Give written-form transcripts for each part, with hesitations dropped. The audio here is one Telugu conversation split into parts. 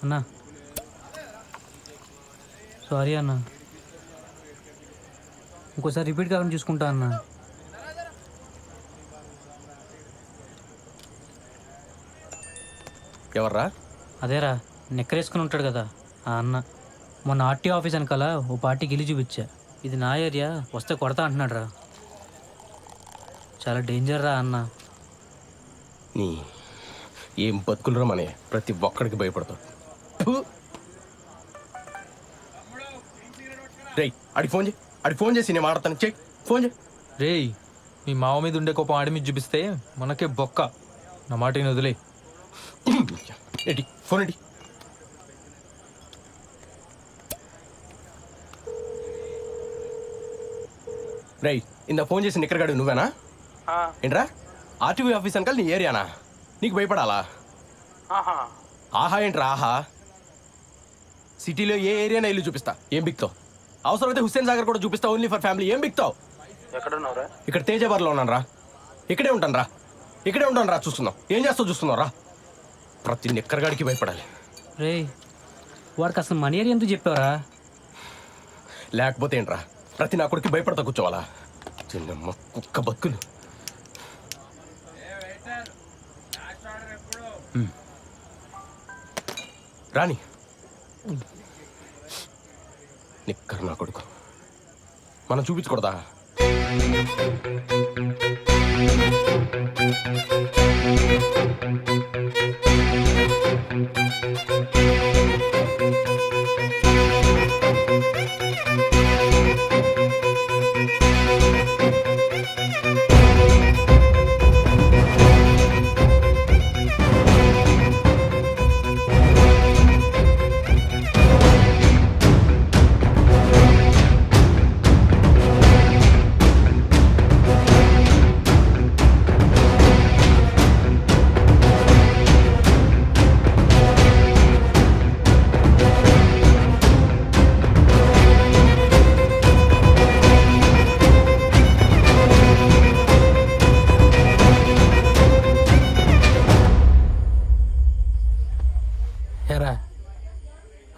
అన్నా సారీ అన్నా, ఇంకోసారి రిపీట్ కాకుండా చూసుకుంటా అన్నా. ఎవర్రా? అదేరా నెక్కరేసుకుని ఉంటాడు కదా ఆ అన్న. మొన్న ఆర్టీ ఆఫీస్ వెనకాల ఓ పార్టీకి ఇల్లు చూపించా. ఇది నా ఏరియా, వస్తే కొడతా అంటున్నాడు రా. చాలా డేంజర్ రా అన్న. నీ ఏం బతుకులరా మనే, ప్రతి ఒక్కడికి భయపడతావు. రేయ్ అడిగి ఫోన్ చేసి నేను మాట్లాడతాను. చెయ్యి ఫోన్ చేయి. రేయ్, మీ మావ మీద ఉండే కోపం ఆడి మీద చూపిస్తే మనకే బొక్క. నా మాటని వదిలే. ఎడి ఫోన్ ఎడి. రేయ్ ఇందా ఫోన్ చేసి నిక్కరగాడు నువ్వేనా? ఏంట్రా ఆర్టీవీ ఆఫీస్ అనకాల నీ ఏరియానా? నీకు భయపడాలా? ఆహా ఏంట్రా ఆహా? సిటీలో ఏ ఏరియానా ఇల్లు చూపిస్తా, ఏం బిక్తావు? అవసరమైతే హుస్సేన్ సాగర్ కూడా చూపిస్తా, ఓన్లీ ఫర్ ఫ్యామిలీ. ఏం బిక్తావు? ఇక్కడ తేజాబార్లో ఉన్నాను రా. ఇక్కడే ఉంటాను రా. చూస్తున్నావు ఏం చేస్తావు? చూస్తున్నావు రా. ప్రతి నిక్కరగాడికి భయపడాలి. రే వాడికి అసలు మనీ ఏరియా ఎందుకు చెప్పావరా? లేకపోతే ఏంట్రా ప్రతి నా కొడుకు భయపడతా కూర్చోవాలా? చిన్నమ్మ కుక్క బతుకులు. రాని నిక్కర్ నా కొడుకు మనం చూపించకూడదా?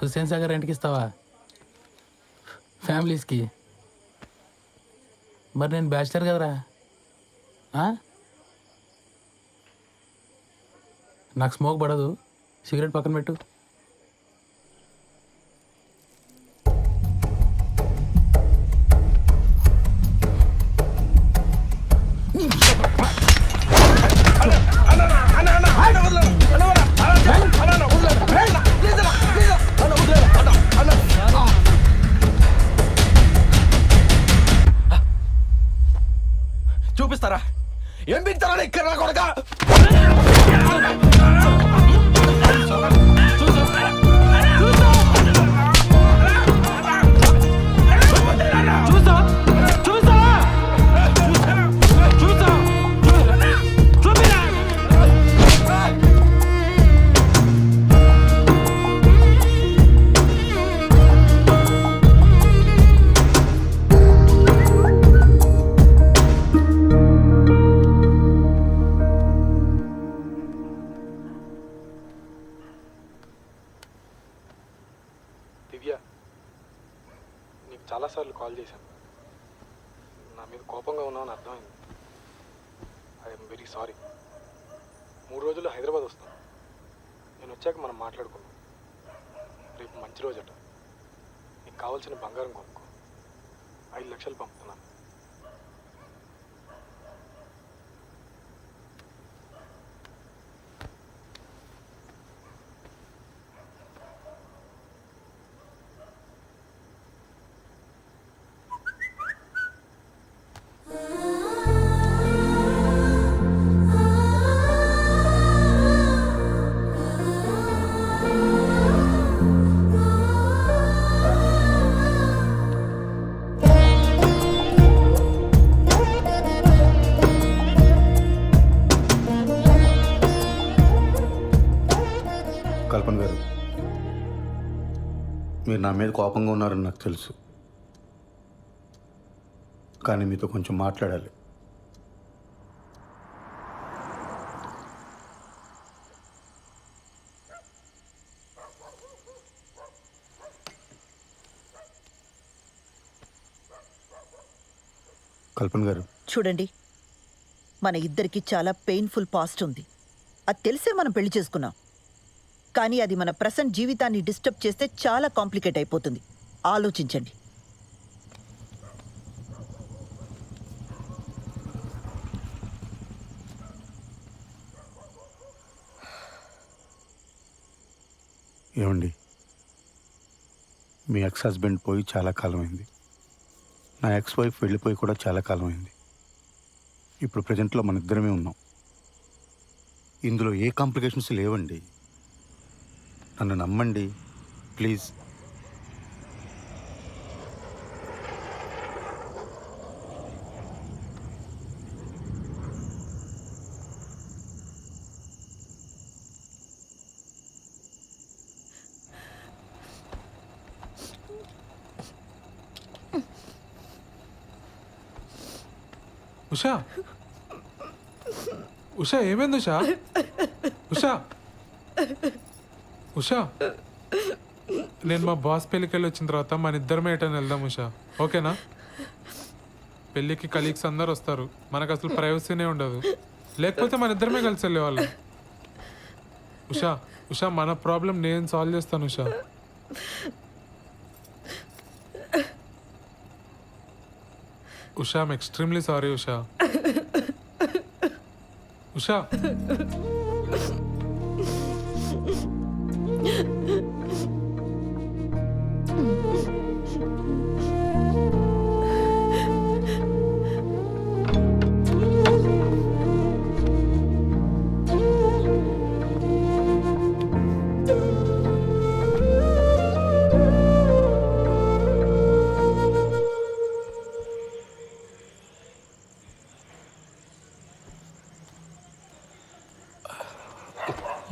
హుస్సేన్ సాగర్ రెంట్కి ఇస్తావా ఫ్యామిలీస్కి? మరి నేను బ్యాచిలర్ కదరా. నాకు స్మోక్ పడదు, సిగరెట్ పక్కన పెట్టు. చూపిస్తారా? ఏం బిగుతారా ఇక్కడ నా కొడక? దివ్య, నీకు చాలాసార్లు కాల్ చేశాను. నా మీద కోపంగా ఉన్నావని అర్థమైంది. I'm very sorry. 3 రోజుల్లో హైదరాబాద్ వస్తాను. నేను వచ్చాక మనం మాట్లాడుకుందాం. రేపు మంచి రోజట. నీకు కావాల్సిన బంగారం కొనుక్కో. 5 లక్షలు పంపుతున్నాను. కల్పన గారు, మీరు నా మీద కోపంగా ఉన్నారని నాకు తెలుసు, కానీ మీతో కొంచెం మాట్లాడాలి. కల్పన గారు చూడండి, మన ఇద్దరికి చాలా పెయిన్ఫుల్ పాస్ట్ ఉంది. అది తెలిసే మనం పెళ్లి చేసుకున్నాం. కానీ అది మన ప్రెసెంట్ జీవితాన్ని డిస్టర్బ్ చేస్తే చాలా కాంప్లికేట్ అయిపోతుంది. ఆలోచించండి. ఏమండి, మీ ఎక్స్ హస్బెండ్ పోయి చాలా కాలం అయింది. నా ఎక్స్ వైఫ్ వెళ్ళిపోయి కూడా చాలా కాలం అయింది. ఇప్పుడు ప్రజెంట్లో మన ఇద్దరమే ఉన్నాం. ఇందులో ఏ కాంప్లికేషన్స్ లేవండి. నన్ను నమ్మండి ప్లీజ్. ఉషా ఉషా ఏమైంది ఉషా? ఉషా ఉషా నేను మా బాస్ పెళ్ళికి వెళ్ళి వచ్చిన తర్వాత మన ఇద్దరమే ఎటని వెళ్దాం ఉషా, ఓకేనా? పెళ్ళికి కలీగ్స్ అందరు వస్తారు, మనకు అసలు ప్రైవసీనే ఉండదు. లేకపోతే మన ఇద్దరమే కలిసి వెళ్ళేవాళ్ళం. ఉషా ఉషా మన ప్రాబ్లం నేను సాల్వ్ చేస్తాను Usha. Usha I'm extremely sorry Usha. Usha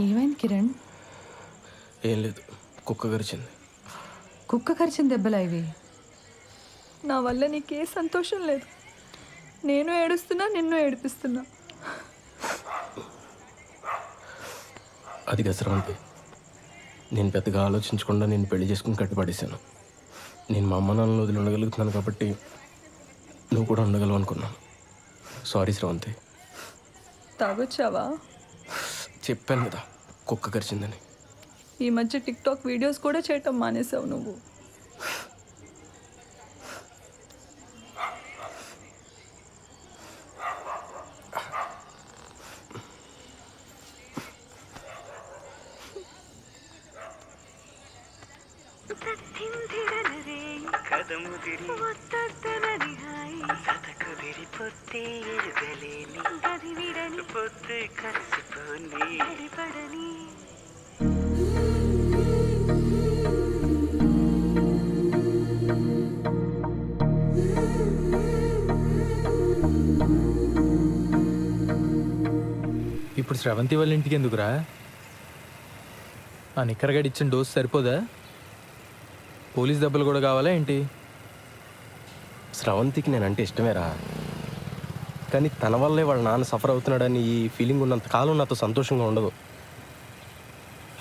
ఏమైంది కిరణ్? ఏం లేదు, కుక్క గరిచింది. కుక్క కరిచిన దెబ్బలా ఇవి? నా వల్ల నీకే సంతోషం లేదు. నేను ఏడుస్తున్నా, నిన్ను ఏడిపిస్తున్నా. అది గసరంటే నేను పెద్దగా ఆలోచించకుండా నేను పెళ్లి చేసుకుని కట్టుపడేశాను. నేను మా అమ్మ నాన్నలు వదిలి ఉండగలుగుతున్నాను కాబట్టి నువ్వు కూడా ఉండగలవు అనుకున్నాను. సారీ శ్రవంతి. తాగొచ్చావా? చెప్పాను కదా కుక్క కరిచిందని. ఈ మధ్య టిక్టాక్ వీడియోస్ కూడా చేయటం మానేసావు నువ్వు. ఇప్పుడు శ్రవంతి వాళ్ళ ఇంటికి ఎందుకురా? ఆ నిక్కరగడి ఇచ్చిన డోస్ సరిపోదా? పోలీస్ దెబ్బలు కూడా కావాలా ఏంటి? స్రవంతికి నేనంటే ఇష్టమేరా, కానీ తన వల్లే వాళ్ళ నాన్న సఫర్ అవుతున్నాడని ఈ ఫీలింగ్ ఉన్నంత కాలం నాతో సంతోషంగా ఉండదు.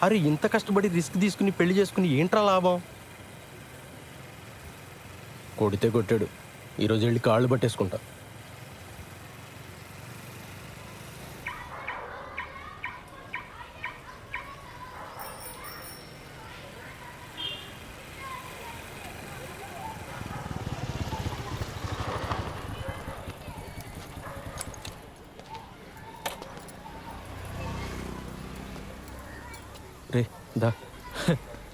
అరే ఇంత కష్టపడి రిస్క్ తీసుకుని పెళ్లి చేసుకుని ఏంట్రా లాభం? కొడితే కొట్టాడు, ఈరోజు వెళ్ళి కాళ్ళు పట్టేసుకుంటా. రే దా.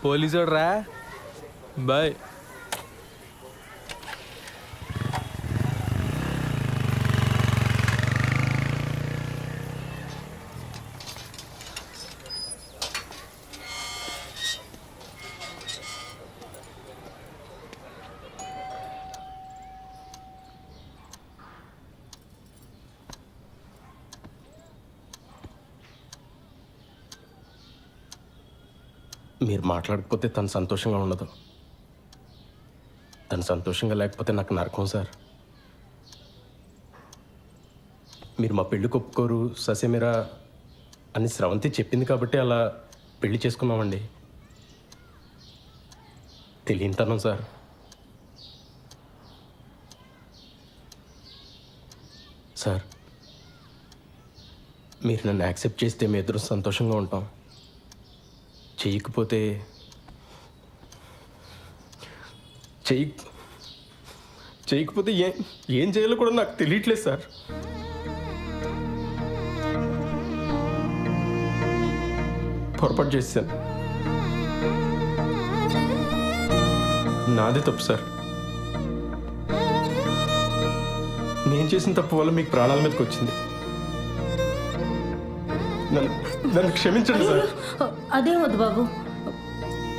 పోలీసు రా. బాయ్. మీరు మాట్లాడకపోతే తను సంతోషంగా ఉండదు. తను సంతోషంగా లేకపోతే నాకు నరకం సార్. మీరు మా పెళ్ళికి ఒప్పుకోరు ససేమిరా అని స్రవంతి చెప్పింది కాబట్టి అలా పెళ్లి చేసుకున్నామండి. తెలియనితనం సార్. సార్, మీరు నన్ను యాక్సెప్ట్ చేస్తే మీ ఇద్దరు సంతోషంగా ఉంటాం. చేయకపోతే చేయకపోతే ఏం చేయాలో కూడా నాకు తెలియట్లేదు సార్. పొరపాటు చేశాను. నాదే తప్పు సార్. నేను చేసిన తప్పు వల్ల మీకు ప్రాణాల మీదకి వచ్చింది. నన్ను క్షమించండి సార్. అదే వద్దు బాబు,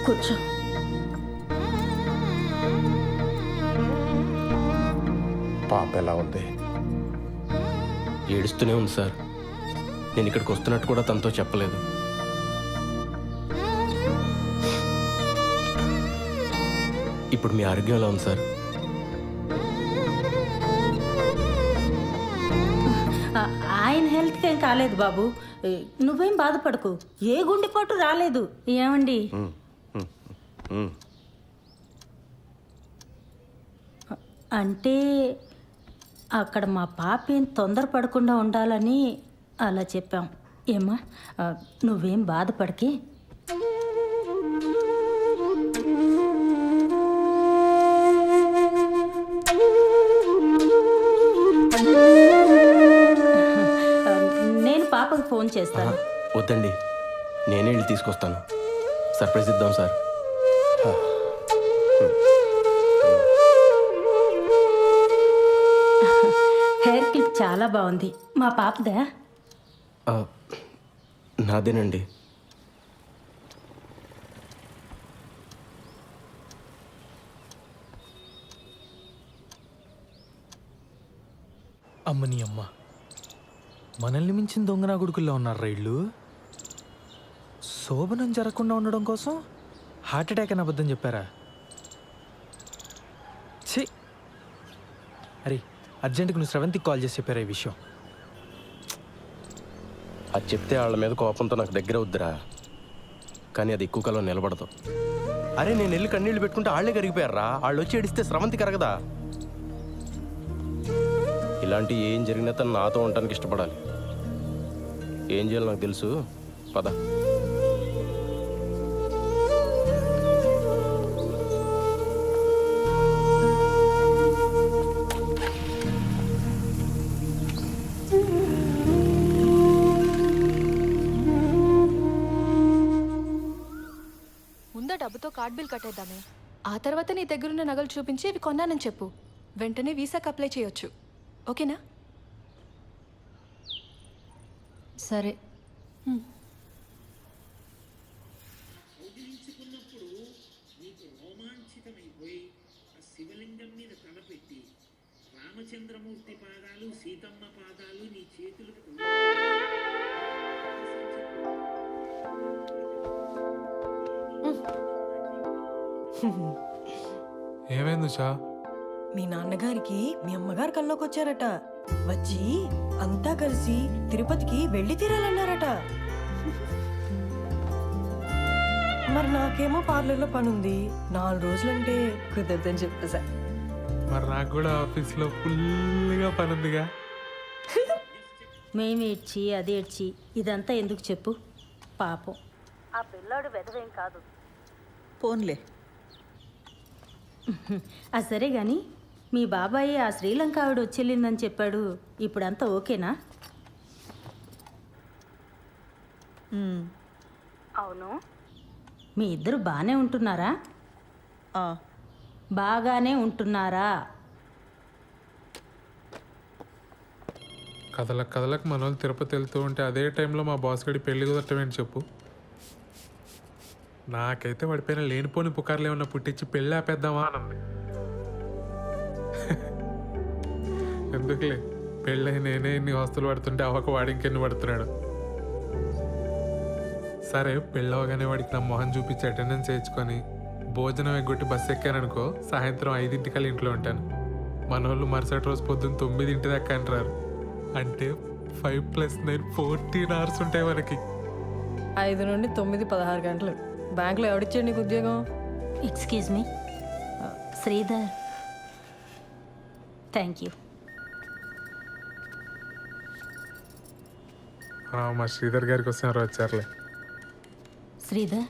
కూర్చో. పాప ఎలా ఉంది? ఏడుస్తూనే ఉంది సార్. నేను ఇక్కడికి వస్తున్నట్టు కూడా తనతో చెప్పలేదు. ఇప్పుడు మీ ఆరోగ్యం ఎలా ఉంది సార్? ఆయన హెల్త్కి ఏం కాలేదు బాబు, నువ్వేం బాధపడకు. ఏ గుండెపోటు రాలేదు. ఏమండి? అంటే అక్కడ మా పాప ఏం తొందరపడకుండా ఉండాలని అలా చెప్పాం. ఏమ్మా, నువ్వేం బాధపడకి. నేను పాపకు ఫోన్ చేస్తాను. వద్దండి, నేనే వెళ్ళి తీసుకొస్తాను. సర్ప్రైజ్ ఇద్దాం సార్. హెయిర్ క్లిప్ చాలా బాగుంది. మా పాపదా? నాదేనండి. అమ్మని అమ్మ, మనల్ని మించిన దొంగనా కొడుకుల్లో ఉన్నారు రైళ్ళు. శోభనం జరగకుండా ఉండడం కోసం హార్ట్ అటాక్ అని అబద్ధం చెప్పారా? ఛీ! అరే, అర్జెంటుగా నువ్వు శ్రవంతికి కాల్ చేసి చెప్పారా ఈ విషయం? అది చెప్తే వాళ్ళ మీద కోపంతో నాకు దగ్గర వద్దురా, కానీ అది ఎక్కువ కాలం నిలబడదు. అరే, నేను వెళ్ళి కన్నీళ్ళు పెట్టుకుంటే వాళ్ళే కరిగిపోయారా. వాళ్ళు వచ్చి ఏడిస్తే స్రవంతి కరగదా? ఇలాంటి ఏం జరిగినా తను నాతో ఉండటానికి ఇష్టపడాలి. ఏం చేయాలో నాకు తెలుసు. పద. ముందా డబ్బుతో కార్డ్ బిల్ కట్టేద్దామే. ఆ తర్వాత నీ దగ్గరున్న నగలు చూపించి ఇవి కొన్నానని చెప్పు. వెంటనే వీసాకి అప్లై చేయొచ్చు. ఓకేనా? సరే. రామచంద్రమూర్తి పాదాలు, సీతమ్మ పాదాలు నీ చేతులకు. ఏమైంది ఉషా? మీ నాన్నగారికి మీ అమ్మగారు కల్లోకి వచ్చారట. వచ్చి అంతా కలిసి తిరుపతికి వెళ్ళి తీరాలన్నారట. మరి నాకేమో పార్లర్లో పనుంది. 4 రోజులంటే కుదరదని చెప్పేసా. మరి నాకు కూడా ఆఫీస్లో ఫుల్గా పని ఉందిగా. మేము ఏడ్చి అది ఏడ్చి ఇదంతా ఎందుకు చెప్పు? పాపం ఆ పిల్లాడు వెదవేం కాదు. పోన్లే. సరే గాని మీ బాబాయ్ ఆ శ్రీలంక ఆవిడ వచ్చేళ్ళిందని చెప్పాడు. ఇప్పుడంతా ఓకేనా? అవును. మీ ఇద్దరు బాగానే ఉంటున్నారా? బాగానే ఉంటున్నారా? కథలకు మన వాళ్ళు తిరుపతి వెళ్తూ ఉంటే అదే టైంలో మా బాస్ గడి పెళ్లి కుదరటమేంటి చెప్పు. నాకైతే పడిపోయిన లేనిపోని పుకార్లు ఏమన్నా పుట్టించి పెళ్ళి ఆపేద్దామా అనంది. ఎందుకులే, పెళ్ళి నేనే ఇన్ని వస్తువులు పడుతుంటే అవ్వక వాడు ఇంకెన్ని పడుతున్నాడు. సరే, పెళ్ళవగానే వాడికి నా మొహం చూపించి అటెండెన్స్ వేయించుకొని భోజనం ఎగ్గొట్టి బస్సు ఎక్కాననుకో, సాయంత్రం 5 ఇంట్లో ఉంటాను. మన వాళ్ళు మరుసటి రోజు పొద్దున్న 9 దాకా అంటారు. అంటే 5+9 14 hours ఉంటాయి మనకి. 5 నుండి 9 16 గంటలు. బ్యాంకులో ఎవడిచ్చాడు నీకు ఉద్యోగం? Excuse me, Sridhar. Thank you. మా శ్రీధర్ గారికి వస్తున్నారు, వచ్చారులే. శ్రీధర్,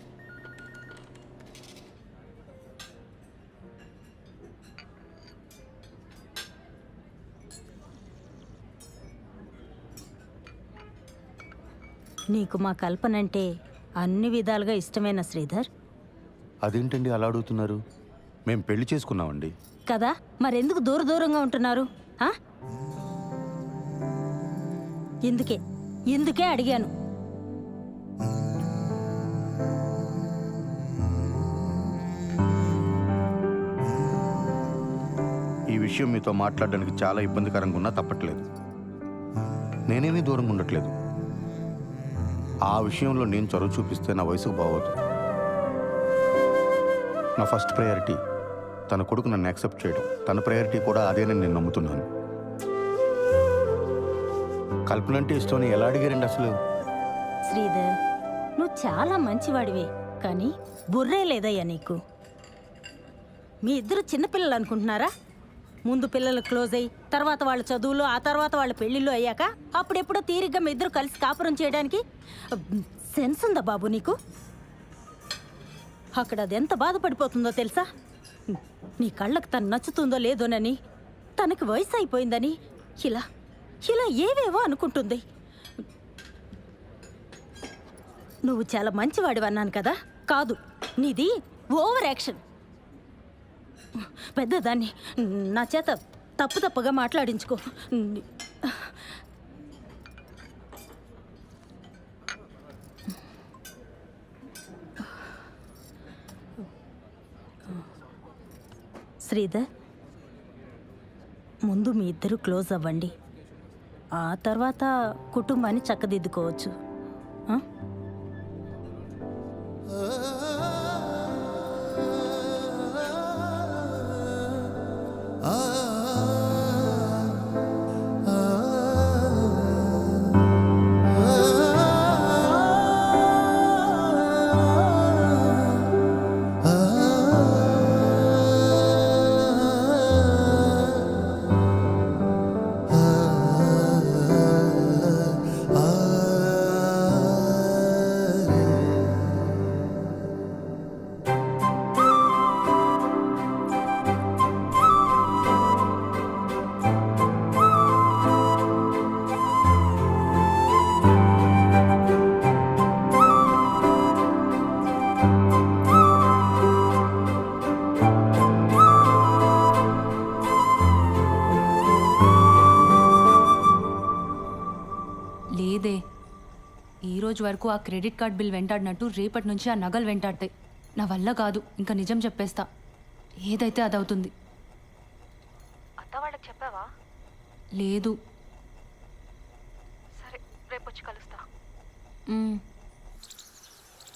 నీకు మా కల్పన అంటే అన్ని విధాలుగా ఇష్టమేనా శ్రీధర్? అదేంటండి అలా అడుగుతున్నారు? మేము పెళ్లి చేసుకున్నామండి. కదా, మరెందుకు దూరంగా ఉంటున్నారు? ఆ? ఇందుకే అడిగాను. ఈ విషయం మీతో మాట్లాడడానికి చాలా ఇబ్బందికరంగా ఉన్నా తప్పట్లేదు. నేనేమీ దూరంగా ఉండట్లేదు. ఆ విషయంలో నేను చొరవ చూపిస్తే నా వయసుకు బాగోదు. నా ఫస్ట్ ప్రయారిటీ తన కొడుకు నన్ను యాక్సెప్ట్ చేయడం. తన ప్రయారిటీ కూడా అదేనని నేను నమ్ముతున్నాను. కల్పన అంటే ఇష్టం ఎలా అడిగారండి అసలు? శ్రీధర్, నువ్వు చాలా మంచివాడివే, కానీ బుర్రే లేదయ్యా నీకు. మీ ఇద్దరు చిన్నపిల్లలు అనుకుంటున్నారా? ముందు పిల్లలు క్లోజ్ అయ్యి తర్వాత వాళ్ళ చదువులు, ఆ తర్వాత వాళ్ళ పెళ్ళిళ్ళు అయ్యాక అప్పుడెప్పుడో తీరిగ్గా మీ ఇద్దరు కలిసి కాపురం చేయడానికి సెన్స్ ఉందా బాబు నీకు? అక్కడ అది ఎంత బాధపడిపోతుందో తెలుసా? నీ కళ్ళకు తను నచ్చుతుందో లేదోనని, తనకి వయసు అయిపోయిందని ఇలా ఏవేవో అనుకుంటుంది. నువ్వు చాలా మంచివాడివి అన్నాను కదా, కాదు, నీది ఓవర్ యాక్షన్. పెద్దదాన్ని నా చేత తప్పుగా మాట్లాడించుకో. శ్రీధర్, ముందు మీ ఇద్దరు క్లోజ్ అవ్వండి, ఆ తర్వాత కుటుంబాన్ని చక్కదిద్దుకోవచ్చు. ఆ? లేదే, ఈరోజు వరకు ఆ క్రెడిట్ కార్డ్ బిల్ వెంటాడినట్టు రేపటి నుంచి ఆ నగలు వెంటాడతాయి. నా వల్ల కాదు, ఇంకా నిజం చెప్పేస్తా. ఏదైతే అదవుతుంది. అత్త వాళ్ళకి చెప్పావా? లేదు. సరే, రేపు వచ్చి కలుస్తా.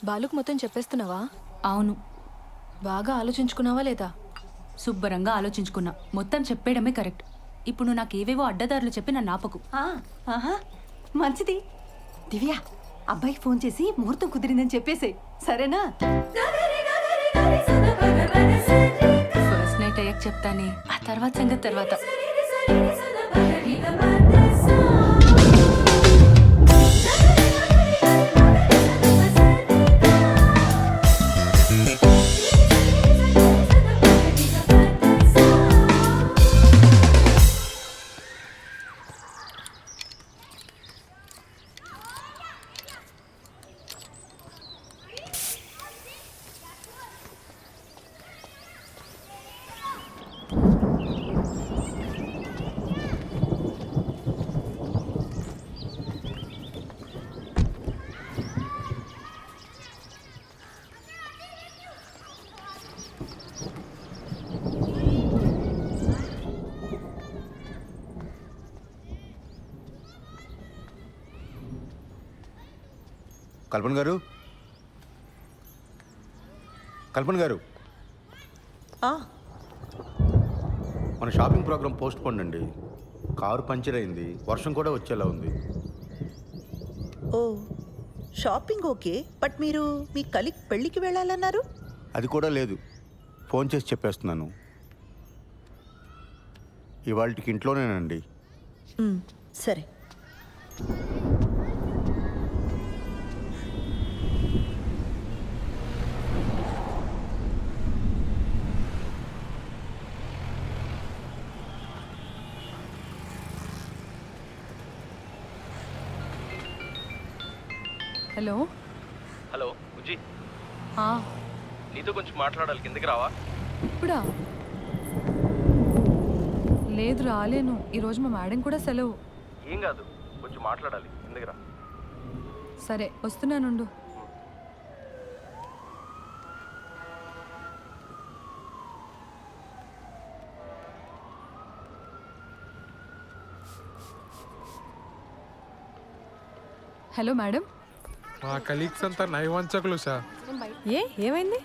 బాలుకు మొత్తం చెప్పేస్తున్నావా? అవును. బాగా ఆలోచించుకున్నావా లేదా? శుభ్రంగా ఆలోచించుకున్నా. మొత్తం చెప్పేయడమే కరెక్ట్. ఇప్పుడు నువ్వు నాకు ఏవేవో అడ్డదారులు చెప్పి నన్ను ఆపకు. మంచిది. దివ్య, అబ్బాయికి ఫోన్ చేసి ముహూర్తం కుదిరిందని చెప్పేసే, సరేనా? ఫస్ట్ నైట్ అయ్యాక చెప్తానే, ఆ తర్వాత సంగతి తర్వాత. కల్పన గారు, కల్పన గారు, మన షాపింగ్ ప్రోగ్రామ్ పోస్ట్ పోన్ అండి. కారు పంచర్ అయింది, వర్షం కూడా వచ్చేలా ఉంది. ఓ, షాపింగ్ ఓకే, బట్ మీరు మీ కలీగ్ పెళ్ళికి వెళ్ళాలన్నారు? అది కూడా లేదు, ఫోన్ చేసి చెప్పేస్తున్నాను. ఇవాళకి ఇంట్లోనేనండి. సరే. హలో హలో ఉజ్జి, ఆ, నీతో కొంచెం మాట్లాడాలి, కిందకి రావా? ఇప్పుడా? లేదు రాలేను, ఈరోజు మా మేడం కూడా సెలవు. ఏం కాదు, కొంచెం మాట్లాడాలి, కిందకి రా. సరే వస్తున్నానుండు. Hello madam. మా కలీగ్స్ అంతా నైవంచకులు ఉషా. ఏమైంది?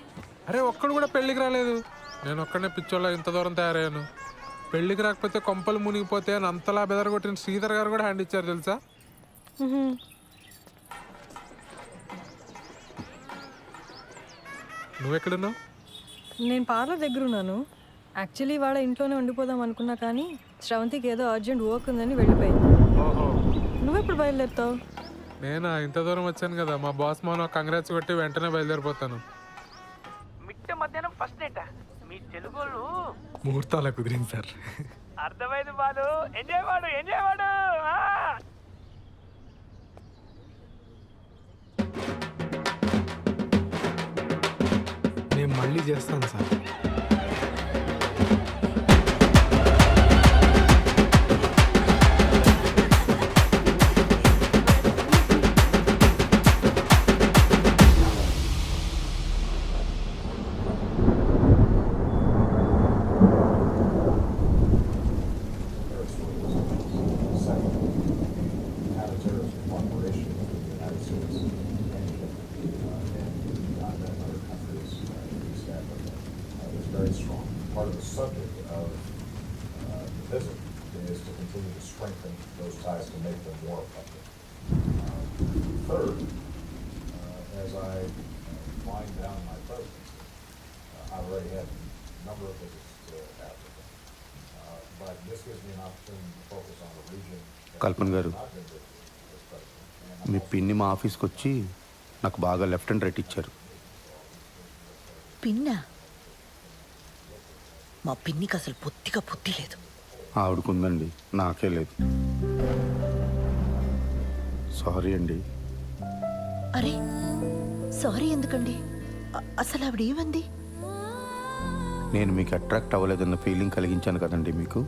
అరే ఒక్కడు కూడా పెళ్ళికి రాలేదు. నేను ఒక్కడనే పిచ్చోళ్ళ ఇంత దూరం తయారయ్యాను. పెళ్ళికి రాకపోతే కొంపలు మునిగిపోతే అని అంతలా బెదరగొట్టిన శ్రీధర్ గారు కూడా హ్యాండ్ ఇచ్చారు తెలుసా. నువ్వెక్కడున్నావు? నేను పార్లర్ దగ్గర ఉన్నాను. యాక్చువల్లీ వాళ్ళ ఇంట్లోనే ఉండిపోదాం అనుకున్నా, కానీ శ్రవంతికి ఏదో అర్జెంట్ వర్క్ ఉందని వెళ్ళిపోయింది. నువ్వెప్పుడు బయలుదేరుతావు? నేనా ఇంత దూరం వచ్చాను కదా, మా బాస్ మౌన కంగ్రాట్స్ కొట్టి వెంటనే బయలుదేరిపోతాను. మిట్ట మధ్యాహ్నం ఫస్ట్ నైట్ మీ తెలుగులు ముహూర్తాల కుదిరింది సార్. అర్థమైంది బాలు. ఎంజాయ్ వాడు. నేను మళ్ళీ చేస్తాను sir. very strong. Part of the subject of the visit is to continue to strengthen those ties to make them more effective. Third, as I wind down my presidency, I've already had a number of visits to Africa, but this gives me an opportunity to focus on a region కల్పన్ గారు, I've been visiting as president. మీ పిన్ని మా ఆఫీస్కి వచ్చి నాకు బాగా లెఫ్ట్ అండ్ రైట్ ఇచ్చారు. పిన్నా? మా పిన్నికి అసలు బొత్తిగా బుద్ధి లేదు. ఆవిడకుందండి, నాకే లేదు. సారీ అండి. అరే సారీ ఎందుకండి? అసలు ఆవిడ ఏమంది? నేను మీకు అట్రాక్ట్ అవ్వలేదన్న ఫీలింగ్ కలిగించాను కదండి మీకు.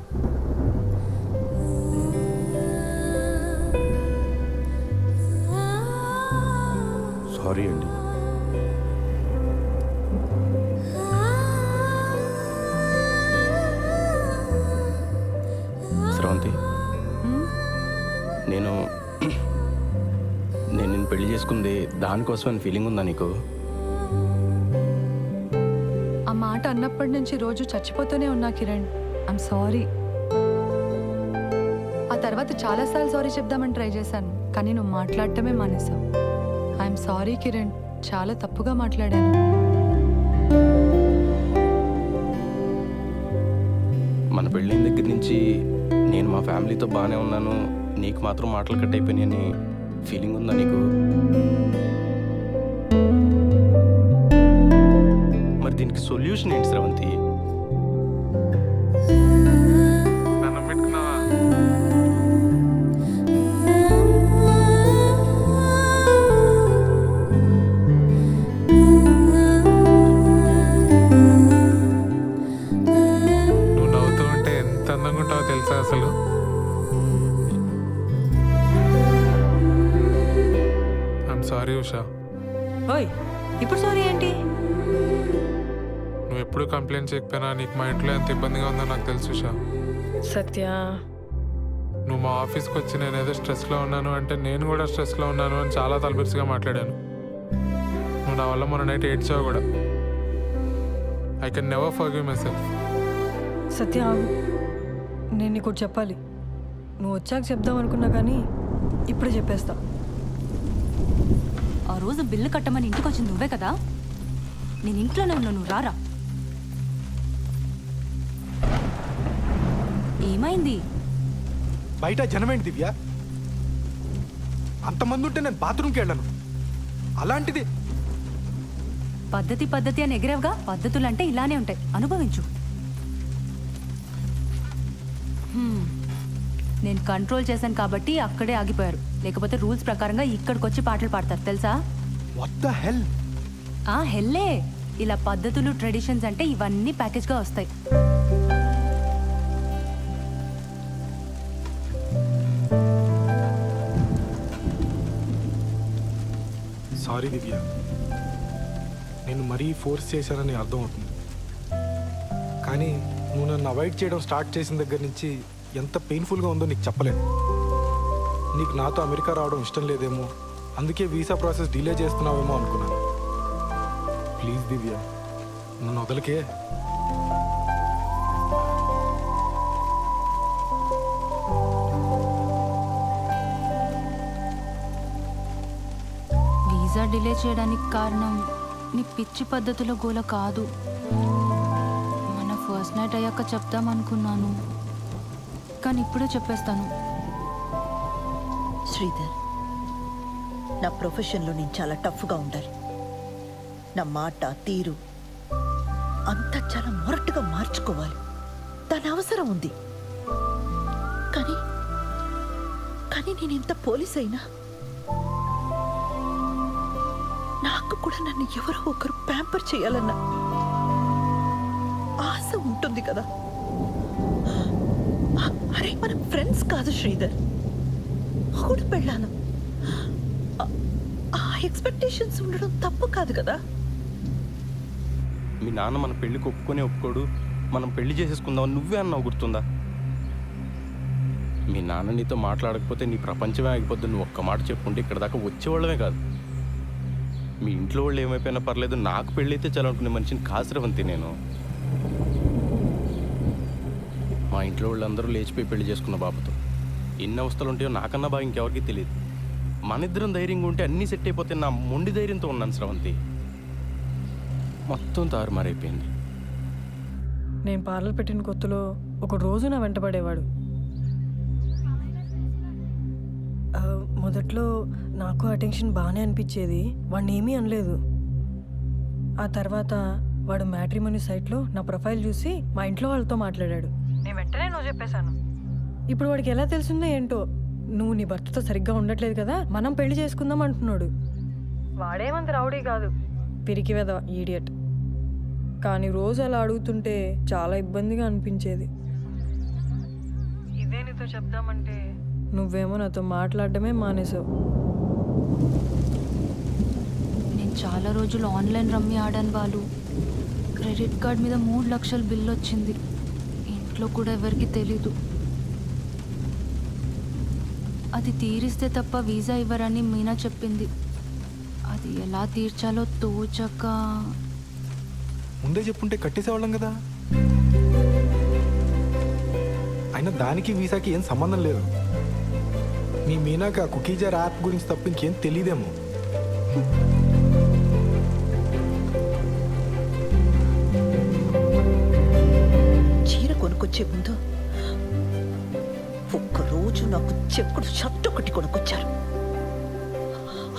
సారీ అండి. శ్రవంతి, నేను నిన్ను పెళ్లి చేసుకుంది దానికోసమని ఫీలింగ్ ఉందా నీకు? ఆ మాట అన్నప్పటి నుంచి రోజు చచ్చిపోతూనే ఉన్నా కిరణ్. I'm sorry. ఆ తర్వాత చాలాసార్లు సారీ చెప్దామని ట్రై చేశాను, కానీ నువ్వు మాట్లాడటమే మానేశావు. ఐఎమ్ సారీ కిరణ్, చాలా తప్పుగా మాట్లాడాను. మన పెళ్ళైన దగ్గర నుంచి నేను మా ఫ్యామిలీతో బాగానే ఉన్నాను, నీకు మాత్రం మాటలు కట్ అయిపోయినాయని ఫీలింగ్ ఉందా నీకు? మరి దీనికి సొల్యూషన్ ఏంటి శ్రవంతి? నన్ను పెట్టుకున్నావా? నువ్వు నవ్వుతూ ఉంటే ఎంత అందంగా ఉంటావో తెలుసా అసలు. I'm sorry Usha. ఓయ్, ఇప్పుడు సారీ ఏంటి? నువ్వు ఎప్పుడు కంప్లైంట్ చేయకపోయినా నీకు మా ఇంట్లో ఎంత ఇబ్బందిగా ఉందో నాకు తెలుసు ఉషా. సత్య, నువ్వు మా ఆఫీస్కి వచ్చి నేను ఏదో స్ట్రెస్లో ఉన్నాను అంటే నేను కూడా స్ట్రెస్లో ఉన్నాను అని చాలా తలబిరుసుగా మాట్లాడాను. నువ్వు నా వల్ల మొన్న నైట్ ఏడ్చావు కూడా. I can never forgive myself. Satya ఆగు. నేను నీకు ఒకటి చెప్పాలి. నువ్వు వచ్చాక చెప్దాం అనుకున్నా, కానీ ఇప్పుడే చెప్పేస్తా. ఆ రోజు బిల్లు కట్టమని ఇంటికి వచ్చింది నువ్వే కదా. నేను ఇంట్లోనే ఉన్నా, నువ్వు రారా. ఏమైంది? బయట జనమేంటి దివ్య? అంతమంది ఉంటే నేను బాత్రూమ్కి వెళ్ళను. అలాంటిది పద్ధతి అని ఎగిరేవుగా. పద్ధతులు అంటే ఇలానే ఉంటాయి, అనుభవించు. నేను కంట్రోల్ చేశాను కాబట్టి అక్కడే ఆగిపోయారు, లేకపోతే రూల్స్ ప్రకారంగా ఇక్కడికి వచ్చి పాటలు పాడతారు తెలుసా? What the hell? హెల్లే. ఇలా పద్ధతులు ట్రెడిషన్స్ అంటే ఇవన్నీ ప్యాకేజ్గా వస్తాయి. సారీ దివ్య, నేను మరీ ఫోర్స్ చేశానని అర్థమవుతుంది. కానీ నువ్వు నన్ను అవాయిడ్ చేయడం స్టార్ట్ చేసిన దగ్గర నుంచి ఎంత పెయిన్ఫుల్గా ఉందో నీకు చెప్పలేను. నీకు నాతో అమెరికా రావడం ఇష్టం లేదేమో, అందుకే వీసా ప్రాసెస్ డిలే చేస్తున్నావేమో అనుకున్నాను. ప్లీజ్ దివ్య, నన్ను వదలకే. వీసా డిలే చేయడానికి కారణం నీ పిచ్చి పద్ధతుల గోల కాదు. మన ఫస్ట్ నైట్ అయ్యాక చెప్దామనుకున్నాను, కానీ ఇప్పుడే చెప్పేస్తాను. శ్రీధర్, నా ప్రొఫెషన్లో నేను చాలా టఫ్గా ఉండాలి. నా మాట తీరు అంతా చాలా మొరటుగా మార్చుకోవాలి. దాని అవసరం ఉంది. కానీ కానీ నేను ఎంత పోలీస్ అయినా నాకు కూడా నన్ను ఎవరో ఒకరు ప్యాంపర్ చేయాలన్న ఆశ ఉంటుంది కదా. అరే, మనం ఫ్రెండ్స్ కాదు శ్రీధర్, కూడా పెళ్ళాను. ఆ ఎక్స్పెక్టేషన్స్ ఉండడం తప్పు కాదు కదా. మీ నాన్న మన పెళ్ళికి ఒప్పుకోడు, మనం పెళ్లి చేసేసుకుందాం నువ్వే అన్నావు, గుర్తుందా? మీ నాన్న నీతో మాట్లాడకపోతే నీ ప్రపంచమే ఆగిపోద్దు. నువ్వు ఒక్క మాట చెప్పుకుంటే ఇక్కడ దాకా వచ్చేవాళ్ళమే కాదు. మీ ఇంట్లో వాళ్ళు ఏమైపోయినా పర్లేదు, నాకు పెళ్ళి అయితే చాలనుకునే మనిషిని కాసిరవంతి నేను. మా ఇంట్లో వాళ్ళందరూ లేచిపోయి పెళ్లి చేసుకున్న బాబుతో ఎన్ని అవస్థలు ఉంటాయో నాకన్నా బాగా ఇంకెవరికి తెలియదు. మన ఇద్దరం ధైర్యంగా ఉంటే అన్నీ సెట్ అయిపోతే నా మొండి ధైర్యంతో ఉన్నాను స్రవంతి. మొత్తం తారుమారైపోయింది. నేను పార్లర్ పెట్టిన కొత్తలో ఒక రోజు నా వెంటపడేవాడు. మొదట్లో నాకు అటెన్షన్ బాగానే అనిపించేది, వాడిని ఏమీ అనలేదు. ఆ తర్వాత వాడు మ్యాట్రిమోనీ సైట్లో నా ప్రొఫైల్ చూసి మా ఇంట్లో వాళ్ళతో మాట్లాడాడు. నేను వెంటనే నువ్వు చెప్పేశాను. ఇప్పుడు వాడికి ఎలా తెలిసిందో ఏంటో, నువ్వు నీ భర్తతో సరిగ్గా ఉండట్లేదు కదా, మనం పెళ్లి చేసుకుందాం అంటున్నాడు. వాడేమంత రౌడీ కాదు, పిరికి వెధవ, ఈడియట్. కానీ రోజు అలా అడుగుతుంటే చాలా ఇబ్బందిగా అనిపించేది. ఇదే నీతో చెప్దామంటే నువ్వేమో నాతో మాట్లాడడమే మానేసావు. నేను చాలా రోజులు ఆన్లైన్ రమ్మీ ఆడాను వాళ్ళు. క్రెడిట్ కార్డ్ మీద 3 లక్షల బిల్లు వచ్చింది. ఇంట్లో కూడా ఎవరికి తెలీదు. అది తీరిస్తే తప్ప వీసా ఇవ్వరని మీనా చెప్పింది. అది ఎలా తీర్చాలో తోచక. ముందే చెప్పుంటే కట్టేసేవాళ్ళం కదా. అయినా దానికి వీసాకి ఏం సంబంధం లేదు. మీ మీనాకి ఆ కుకీజర్ యాప్ గురించి తప్ప ఇంకేం తెలియదేమో. చీర కొనుక్కొచ్చే ముందు ఒక్కరోజు నాకు చెక్కుడు షర్ట్ ఒకటి కొనుక్కొచ్చారు.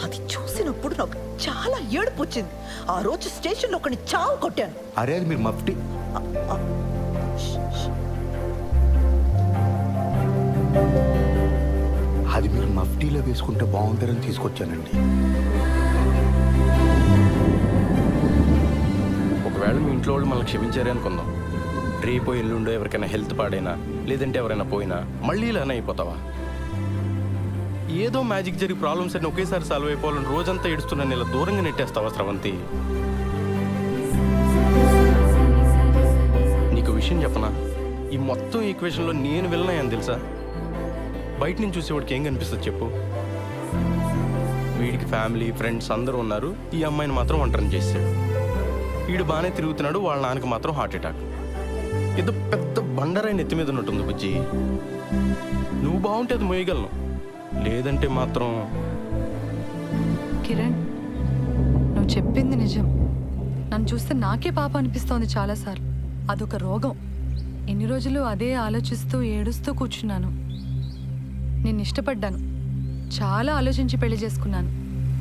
అది చూసినప్పుడు నాకు చాలా ఏడుపు వచ్చింది. ఆ రోజు స్టేషన్లో ఒకటి చావు కొట్టాను. అరే, అది మీరు మఫ్టీ. అది మీరు మఫ్టీలో వేసుకుంటే బాగుంటారని తీసుకొచ్చానండి. ఒకవేళ మీ ఇంట్లో వాళ్ళు మనల్ని క్షమించారే అనుకుందాం, రేపో ఎల్లుండో ఎవరికైనా హెల్త్ పాడైనా లేదంటే ఎవరైనా పోయినా మళ్ళీ ఇలానే అయిపోతావా? ఏదో మ్యాజిక్ జరిగి ప్రాబ్లమ్స్ అన్ని ఒకేసారి సాల్వ్ అయిపోవాలని రోజంతా ఏడుస్తున్నాను, ఇలా దూరంగా నెట్టేస్తావా స్రవంతి? నీకు విషయం చెప్పనా, ఈ మొత్తం ఈక్వేషన్లో నేను వెళ్ళినాయని తెలుసా? బయట నుంచి చూసేవాడికి ఏం కనిపిస్తుంది చెప్పు? వీడికి ఫ్యామిలీ ఫ్రెండ్స్ అందరూ ఉన్నారు, ఈ అమ్మాయిని మాత్రం ఒంటరిని చేసాడు. వీడు బాగానే తిరుగుతున్నాడు, వాళ్ళ నాన్నకి మాత్రం హార్ట్ అటాక్. ఏదో పెద్ద బండరాయి నెత్తి మీద ఉన్నట్టుంది బుజ్జి. నువ్వు బాగుంటే అది మోయగలను, లేదంటే మాత్రం. కిరణ్, నువ్వు చెప్పింది నిజం. నన్ను చూస్తే నాకే పాప అనిపిస్తోంది చాలాసార్లు. అదొక రోగం. ఎన్ని రోజులు అదే ఆలోచిస్తూ ఏడుస్తూ కూర్చున్నాను. నేను ఇష్టపడ్డాను, చాలా ఆలోచించి పెళ్లి చేసుకున్నాను.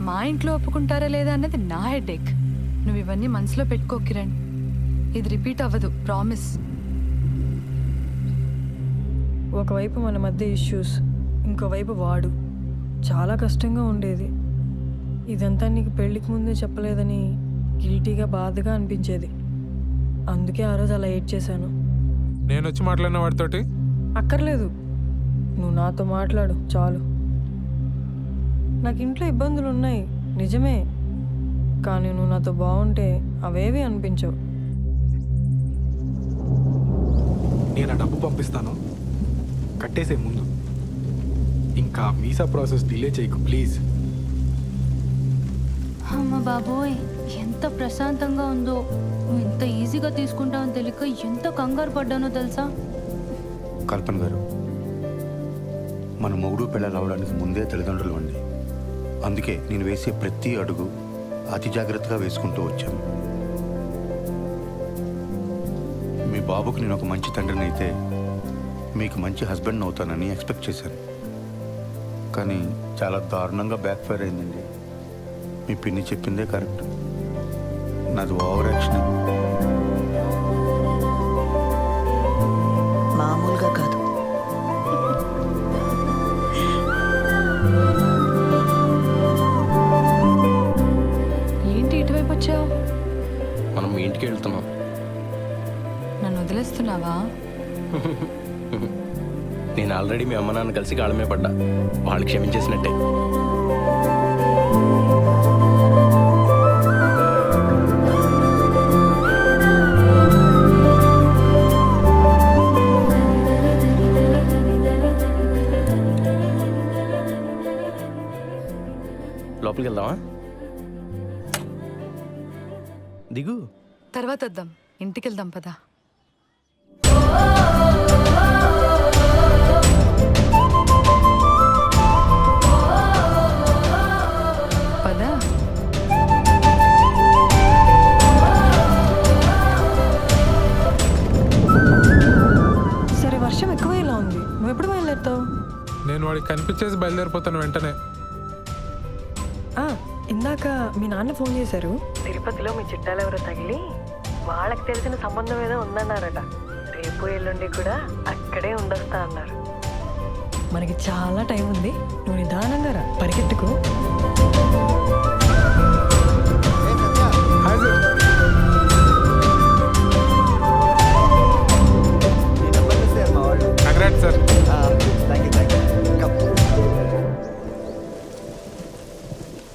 మా ఇంట్లో ఒప్పుకుంటారా లేదా అన్నది నా హెడేక్. నువ్వు ఇవన్నీ మనసులో పెట్టుకో కిరణ్. ఇది రిపీట్ అవ్వదు, ప్రామిస్. ఒకవైపు మన మధ్య ఇష్యూస్, ఇంకోవైపు వాడు. చాలా కష్టంగా ఉండేది. ఇదంతా నీకు పెళ్ళికి ముందే చెప్పలేదని గిల్టీగా బాధగా అనిపించేది. అందుకే ఆ రోజు అలా ఏడ్ చేశాను. నేను వచ్చి మాట్లాడిన వాడితోటి అక్కర్లేదు, నువ్వు నాతో మాట్లాడు చాలు. నాకు ఇంట్లో ఇబ్బందులు ఉన్నాయి నిజమే, కానీ నువ్వు నాతో బాగుంటే అవేవి అనిపించవు. నేను ఆ డబ్బు పంపిస్తాను, కట్టేసే ముందు. ఇంకా వీసా ప్రాసెస్ డిలే చేయకు ప్లీజ్. అమ్మ బాబోయ్, ఎంత ప్రశాంతంగా ఉందో. నువ్వు ఇంత ఈజీగా తీసుకుంటావని తెలియక ఎంత కంగారు పడ్డానో తెలుసా? కల్పన గారు, మన మొగుడు పిల్లలు అవడానికి ముందే తల్లిదండ్రులు అండి. అందుకే నేను వేసే ప్రతి అడుగు అతి జాగ్రత్తగా వేసుకుంటూ వచ్చాను. మీ బాబుకు నేను ఒక మంచి తండ్రిని అయితే మీకు మంచి హస్బెండ్ అవుతానని ఎక్స్పెక్ట్ చేశాను. కానీ చాలా దారుణంగా బ్యాక్ ఫైర్ అయిందండి. మీ పిన్ని చెప్పిందే కరెక్ట్, నాది ఓవర్ యాక్షన్. మామూలుగా కాదు. ఏంటి ఇటువైపు వచ్చావు? మనం మీ ఇంటికి వెళ్తున్నాం. నన్ను వదిలేస్తున్నావా? నేను ఆల్రెడీ మీ అమ్మ నాన్న కలిసి కాళ్ళమే పడ్డా, వాళ్ళు క్షమించేసినట్టే. లోపలికి వెళ్దామా? దిగు. తర్వాత వద్దాం, ఇంటికి వెళ్దాం పదా. పదా. సరే, వర్షం ఎక్కువ ఇలా ఉంది, నువ్వు ఎప్పుడు బయలుదేరుతావు? నేను వాడికి కనిపించేసి బయలుదేరిపోతాను వెంటనే. ఇందాక మీ నాన్న ఫోన్ చేశారు. తిరుపతిలో మీ చుట్టాలు ఎవరో తగిలి వాళ్ళకి తెలిసిన సంబంధం ఏదో ఉందన్నారట. రేపు ఎల్లుండి కూడా అక్కడే ఉండొస్తా అన్నారు. మనకి చాలా టైం ఉంది, నువ్వు నిదానంగా రా, పరిగెత్తుకు. Hi sir. Congrats sir.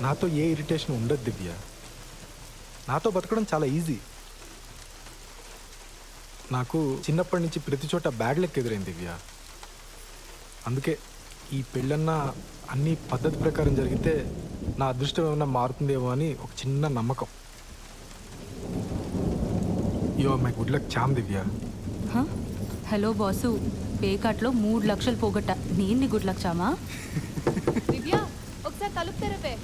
నాతో ఏ ఇరిటేషన్ ఉండదు దివ్య. నాతో బతకడం చాలా ఈజీ. నాకు చిన్నప్పటి నుంచి ప్రతి చోట బ్యాడ్ లెక్క ఎదురైంది దివ్య. అందుకే ఈ పెళ్ళన్నా అన్ని పద్ధతి ప్రకారం జరిగితే నా అదృష్టం ఏమన్నా మారుతుందేమో అని ఒక చిన్న నమ్మకం. Yo my good luck charm Divya. Hello boss, పేకాట్లో 3 లక్షలు పోగొట్టా. నేను గుడ్ లక్ చామా? దివ్య, ఒకసారి తలుపు తెరవే.